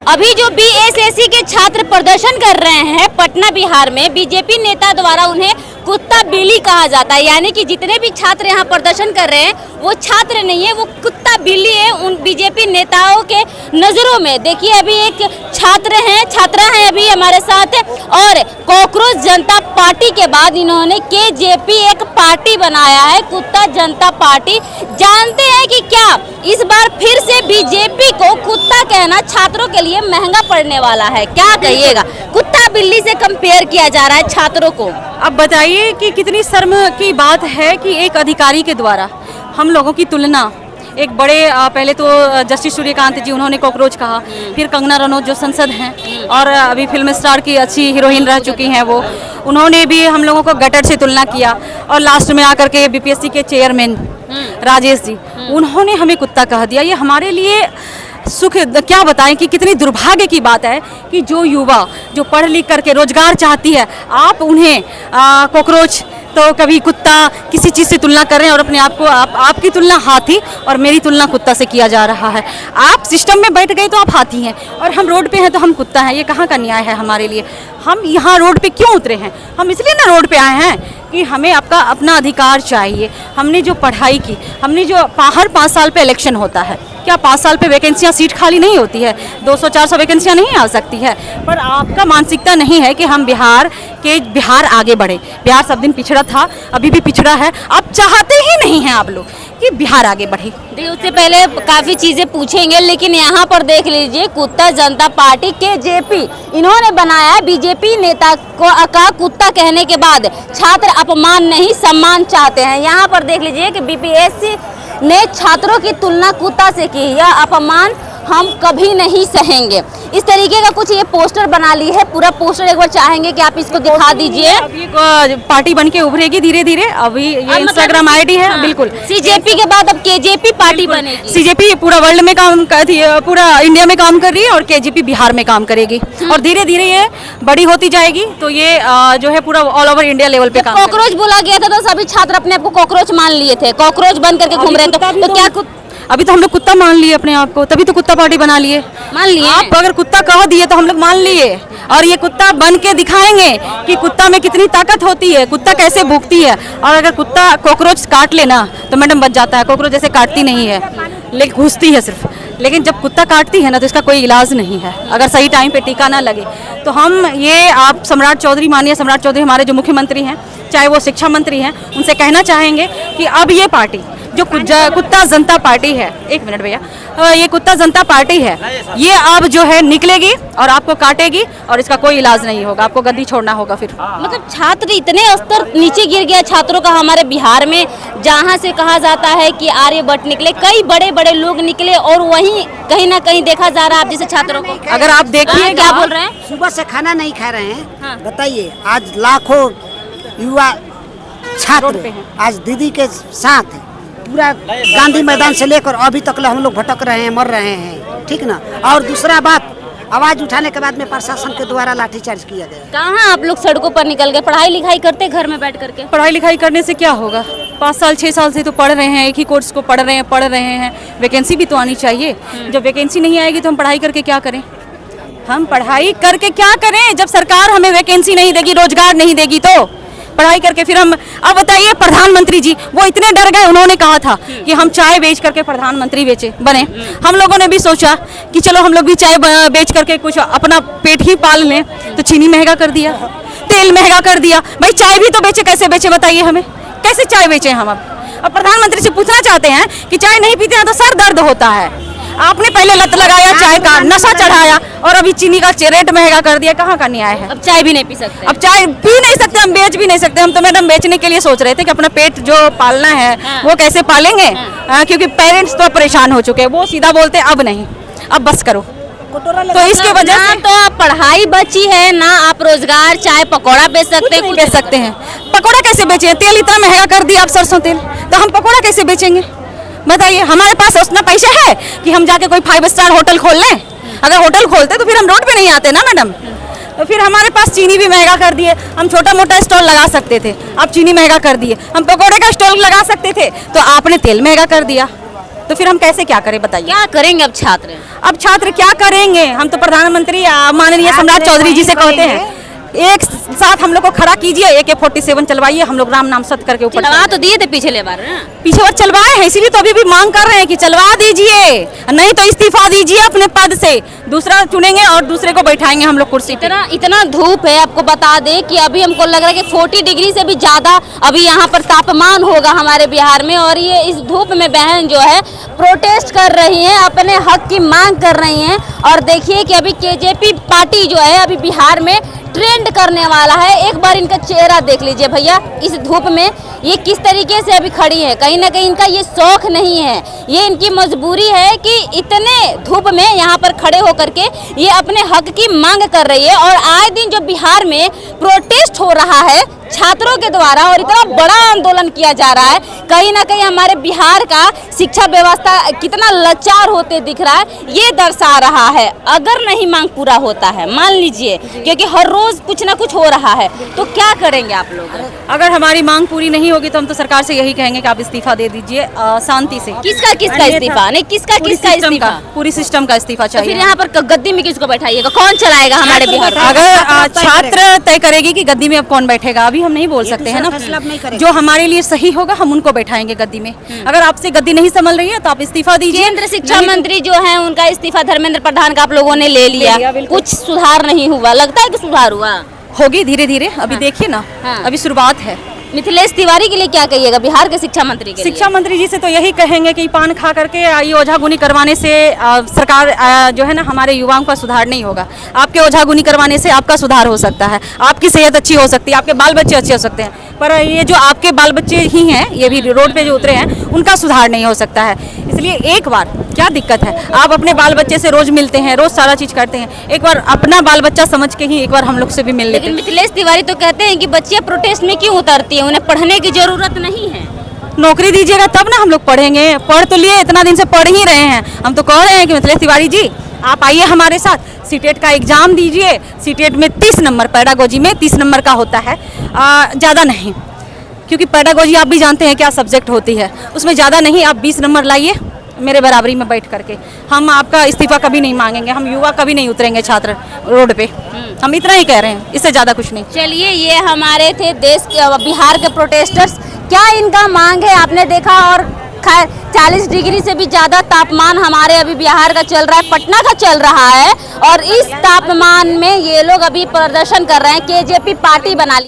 अभी जो बीएसएससी के छात्र प्रदर्शन कर रहे हैं पटना बिहार में, बीजेपी नेता द्वारा उन्हें कुत्ता बिल्ली कहा जाता है। यानी कि जितने भी छात्र यहाँ प्रदर्शन कर रहे हैं वो छात्र नहीं है, वो कुत्ता बिल्ली है उन बीजेपी नेताओं के नजरों में। देखिए अभी एक छात्रा हैं अभी हमारे साथ, और कॉकरोच जनता पार्टी के बाद इन्होंने केजेपी एक पार्टी बनाया है, कुत्ता जनता पार्टी। जानते हैं कि क्या इस बार फिर से बीजेपी को कुत्ता कहना छात्रों के लिए महंगा पड़ने वाला है? क्या कहिएगा, कुत्ता बिल्ली से कंपेयर किया जा रहा है छात्रों को। अब बताइए कि कितनी शर्म की बात है कि एक अधिकारी के द्वारा हम लोगों की तुलना एक बड़े पहले तो जस्टिस सूर्यकांत जी उन्होंने कॉकरोच कहा, फिर कंगना रनौत जो संसद हैं और अभी फिल्म स्टार की अच्छी हीरोइन रह चुकी हैं वो, उन्होंने भी हम लोगों को गटर से तुलना किया। और लास्ट में आकर के बीपीएससी के चेयरमैन राजेश जी, उन्होंने हमें कुत्ता कह दिया। ये हमारे लिए सुख क्या बताएं कि कितनी दुर्भाग्य की बात है कि जो युवा जो पढ़ लिख करके रोजगार चाहती है, आप उन्हें कॉकरोच तो कभी कुत्ता किसी चीज़ से तुलना कर रहे हैं और अपने आप को आपकी तुलना हाथी और मेरी तुलना कुत्ता से किया जा रहा है। आप सिस्टम में बैठ गए तो आप हाथी हैं और हम रोड पे हैं तो हम कुत्ता हैं। ये कहाँ का न्याय है हमारे लिए? हम यहाँ रोड पे क्यों उतरे हैं? हम इसलिए ना रोड पे आए हैं कि हमें अपना अधिकार चाहिए। हमने जो पढ़ाई की, हमने जो हर 5 साल पे इलेक्शन होता है, क्या 5 साल पे वैकेंसियाँ सीट खाली नहीं होती है? 200-400 वैकेंसियाँ नहीं आ सकती है? पर आपका मानसिकता नहीं है कि हम बिहार आगे बढ़े। बिहार सब दिन पिछड़ा था, अभी भी पिछड़ा है। आप चाहते ही नहीं हैं आप लोग कि बिहार आगे बढ़े। उससे पहले काफ़ी चीज़ें पूछेंगे, लेकिन यहाँ पर देख लीजिए कुत्ता जनता पार्टी केजेपी इन्होंने बनाया है। बीजेपी नेता का कुत्ता कहने के बाद छात्र अपमान नहीं सम्मान चाहते हैं। यहाँ पर देख लीजिए कि बीपीएससी ने छात्रों की तुलना कुत्ता से की, यह अपमान हम कभी नहीं सहेंगे। इस तरीके का कुछ ये पोस्टर बना ली है। पूरा पोस्टर एक बार चाहेंगे कि आप इसको दिखा दीजिए। अभी पार्टी बन के उभरेगी धीरे धीरे। अभी ये इंस्टाग्राम आईडी है। हाँ। बिल्कुल सीजेपी के बाद अब केजेपी पार्टी बनेगी। सीजेपी पूरा वर्ल्ड में काम करती है, पूरा इंडिया में काम कर रही है और केजेपी बिहार में काम करेगी और धीरे धीरे ये बड़ी होती जाएगी। तो ये जो है पूरा ऑल ओवर इंडिया लेवल पे काम। कॉकरोच बोला गया था तो सभी छात्र अपने आप को कॉकरोच मान लिए थे, कॉकरोच बन करके घूम रहे थे। तो क्या अभी तो हम लोग कुत्ता मान लिए अपने आप को, तभी तो कुत्ता पार्टी बना लिए। मान लिए आप अगर कुत्ता कह दिए तो हम लोग मान लिए और ये कुत्ता बन के दिखाएंगे कि कुत्ता में कितनी ताकत होती है, कुत्ता कैसे भूखती है। और अगर कुत्ता कॉकरोच काट लेना तो मैडम बच जाता है। कॉकरोच जैसे काटती नहीं है लेकिन घुसती है सिर्फ, लेकिन जब कुत्ता काटती है ना तो इसका कोई इलाज नहीं है अगर सही टाइम पे टीका ना लगे। तो हम ये आप सम्राट चौधरी, माननीय सम्राट चौधरी हमारे जो मुख्यमंत्री हैं, चाहे वो शिक्षा मंत्री हैं, उनसे कहना चाहेंगे कि अब ये पार्टी जो कुत्ता जनता पार्टी है, एक मिनट भैया, ये कुत्ता जनता पार्टी है, ये अब जो है निकलेगी और आपको काटेगी और इसका कोई इलाज नहीं होगा। आपको गद्दी छोड़ना होगा फिर। मतलब छात्र इतने स्तर नीचे गिर गया छात्रों का हमारे बिहार में, जहाँ से कहा जाता है कि आर्यभट्ट निकले, कई बड़े बड़े लोग निकले और वहीं कहीं ना कहीं देखा जा रहा है आप जैसे छात्रों को। अगर आप देखिए क्या बोल रहे हैं, सुबह से खाना नहीं खा रहे हैं। हाँ। बताइए, आज लाखों युवा छात्र आज दीदी के साथ पूरा गांधी मैदान से लेकर अभी तक हम लोग भटक रहे हैं, मर रहे हैं, ठीक ना। और दूसरा बात, आवाज उठाने के बाद में प्रशासन के द्वारा लाठीचार्ज किया गया। कहाँ आप लोग सड़कों पर निकल गए? पढ़ाई लिखाई करते घर में बैठ करके? पढ़ाई लिखाई करने से क्या होगा? 5 साल 6 साल से तो पढ़ रहे हैं, एक ही कोर्स को पढ़ रहे हैं। वैकेंसी भी तो आनी चाहिए। जब वैकेंसी नहीं आएगी तो हम पढ़ाई करके क्या करें? हम पढ़ाई करके क्या करें जब सरकार हमें वैकेंसी नहीं देगी, रोजगार नहीं देगी? तो पढ़ाई करके फिर हम, अब बताइए प्रधानमंत्री जी वो इतने डर गए, उन्होंने कहा था कि हम चाय बेच करके प्रधानमंत्री बने। हम लोगों ने भी सोचा कि चलो हम लोग भी चाय बेच करके कुछ अपना पेट ही पाल लें, तो चीनी महंगा कर दिया, तेल महंगा कर दिया। भाई चाय भी तो बेचे, कैसे बेचे बताइए हमें, कैसे चाय बेचें हम? अब प्रधानमंत्री से पूछना चाहते हैं कि चाय नहीं पीते हैं तो सर दर्द होता है। आपने पहले लत लगाया चाय का, नशा चढ़ाया और अभी चीनी का रेट महंगा कर दिया। कहाँ का न्याय है? अब चाय भी नहीं पी सकते। अब चाय पी नहीं सकते, हम बेच भी नहीं सकते। हम तो मैडम बेचने के लिए सोच रहे थे कि अपना पेट जो पालना है वो कैसे पालेंगे, क्योंकि पेरेंट्स तो परेशान हो चुके हैं। वो सीधा बोलते अब नहीं, अब बस करो। तो इसके वजह से तो पढ़ाई बची है ना, आप रोजगार चाय पकौड़ा बेच सकते हैं, बेच सकते हैं। पकौड़ा कैसे बेचें? तेल इतना महंगा कर दिया आप, सरसों तेल, तो हम पकौड़ा कैसे बेचेंगे बताइए? हमारे पास उतना पैसा है कि हम जाके कोई 5 स्टार होटल खोल लें? अगर होटल खोलते तो फिर हम रोड पे नहीं आते ना मैडम। तो फिर हमारे पास चीनी भी महंगा कर दिए। हम छोटा मोटा स्टॉल लगा सकते थे, आप चीनी महंगा कर दिए। हम पकौड़े का स्टॉल लगा सकते थे तो आपने तेल महंगा कर दिया। तो फिर हम कैसे क्या करें बताइए। क्या करेंगे अब छात्र? अब छात्र क्या करेंगे? हम तो प्रधानमंत्री माननीय सम्राट चौधरी जी से कहते हैं एक साथ हम लोग को खड़ा कीजिए, AK-47 चलवाइए, हम लोग राम नाम सत्य करके ऊपर चलवा तो दिए थे पिछले बार ना? पीछे बार चलवाए हैं, इसीलिए तो अभी भी मांग कर रहे हैं कि चलवा दीजिए, नहीं तो इस्तीफा दीजिए अपने पद से, दूसरा चुनेंगे और दूसरे को बैठाएंगे हम लोग कुर्सी पे। इतना धूप है, आपको बता दें कि अभी हमको लग रहा है कि 40 डिग्री से भी ज्यादा अभी यहाँ पर तापमान होगा हमारे बिहार में। और ये इस धूप में बहन जो है प्रोटेस्ट कर रही हैं, अपने हक की मांग कर रही हैं। और देखिए कि अभी KJP पार्टी जो है अभी बिहार में ट्रेंड करने वाला है। एक बार इनका चेहरा देख लीजिए भैया, इस धूप में ये किस तरीके से अभी खड़ी है। कहीं ना कहीं इनका ये शौक नहीं है, ये इनकी मजबूरी है कि इतने धूप में यहाँ पर खड़े होकर के ये अपने हक की मांग कर रही है। और आए दिन जो बिहार में प्रोटेस्ट हो रहा है छात्रों के द्वारा और इतना बड़ा आंदोलन किया जा रहा है, कहीं ना कहीं हमारे बिहार का शिक्षा व्यवस्था कितना लाचार होते दिख रहा है, ये दर्शा रहा है। अगर नहीं मांग पूरा होता है, मान लीजिए, क्योंकि हर रोज कुछ ना कुछ हो रहा है, तो क्या करेंगे आप लोग? अगर हमारी मांग पूरी नहीं होगी तो हम तो सरकार से यही कहेंगे कि आप इस्तीफा दे दीजिए शांति से। किसका इस्तीफा? नहीं, किसका इस्तीफा? पूरी सिस्टम का इस्तीफा तो चाहिए। फिर यहाँ पर गद्दी में किसको बैठाइएगा? कौन चलाएगा हमारे बिहार को? अगर छात्र तय करेगी कि गद्दी में अब कौन बैठेगा, अभी हम नहीं बोल सकते हैं ना। जो हमारे लिए सही होगा हम उनको बैठाएंगे गद्दी में। अगर आपसे गद्दी नहीं संभल रही है तो आप इस्तीफा दीजिए। केंद्र शिक्षा मंत्री जो है उनका इस्तीफा धर्मेंद्र प्रधान का आप लोगों ने ले लिया, कुछ सुधार नहीं हुआ। लगता है कि सुधार हुआ होगी धीरे धीरे, अभी देखिए ना, अभी शुरुआत है। मिथिलेश तिवारी के लिए क्या कहिएगा, बिहार के शिक्षा मंत्री के लिए? शिक्षा मंत्री जी से तो यही कहेंगे कि पान खा करके ये ओझागुनी करवाने से सरकार जो है ना हमारे युवाओं का सुधार नहीं होगा। आपके ओझागुनी करवाने से आपका सुधार हो सकता है, आपकी सेहत अच्छी हो सकती है, आपके बाल बच्चे अच्छे हो सकते हैं, पर ये जो आपके बाल बच्चे ही हैं, ये भी रोड पे जो उतरे हैं, उनका सुधार नहीं हो सकता है। इसलिए एक बार, क्या दिक्कत है, आप अपने बाल बच्चे से रोज मिलते हैं, रोज सारा चीज करते हैं, एक बार अपना बाल बच्चा समझ के ही एक बार हम लोग से भी मिल लेते हैं। लेकिन मिथिलेश तिवारी तो कहते हैं कि बच्चियां प्रोटेस्ट में क्यों उतरती हैं, उन्हें पढ़ने की जरूरत नहीं है। नौकरी दीजिएगा तब ना हम लोग पढ़ेंगे। पढ़ तो लिए, इतना दिन से पढ़ ही रहे हैं, हम तो कह रहे हैं कि मिथिलेश तिवारी जी आप आइए हमारे साथ, सीटेट का एग्जाम दीजिए। सीटेट में 30 नंबर, पैडागोजी में 30 नंबर का होता है, ज़्यादा नहीं, क्योंकि पैडागोजी आप भी जानते हैं क्या सब्जेक्ट होती है, उसमें ज़्यादा नहीं, आप 20 नंबर लाइए मेरे बराबरी में बैठ करके। हम आपका इस्तीफा कभी नहीं मांगेंगे, हम युवा कभी नहीं उतरेंगे छात्र रोड पे, हम इतना ही कह रहे हैं, इससे ज़्यादा कुछ नहीं। चलिए, ये हमारे थे देश के बिहार के प्रोटेस्टर्स, क्या इनका मांग है आपने देखा। और 40 डिग्री से भी ज़्यादा तापमान हमारे अभी बिहार का चल रहा है, पटना का चल रहा है। और इस तापमान में ये लोग अभी प्रदर्शन कर रहे हैं, KJP पार्टी बना ली।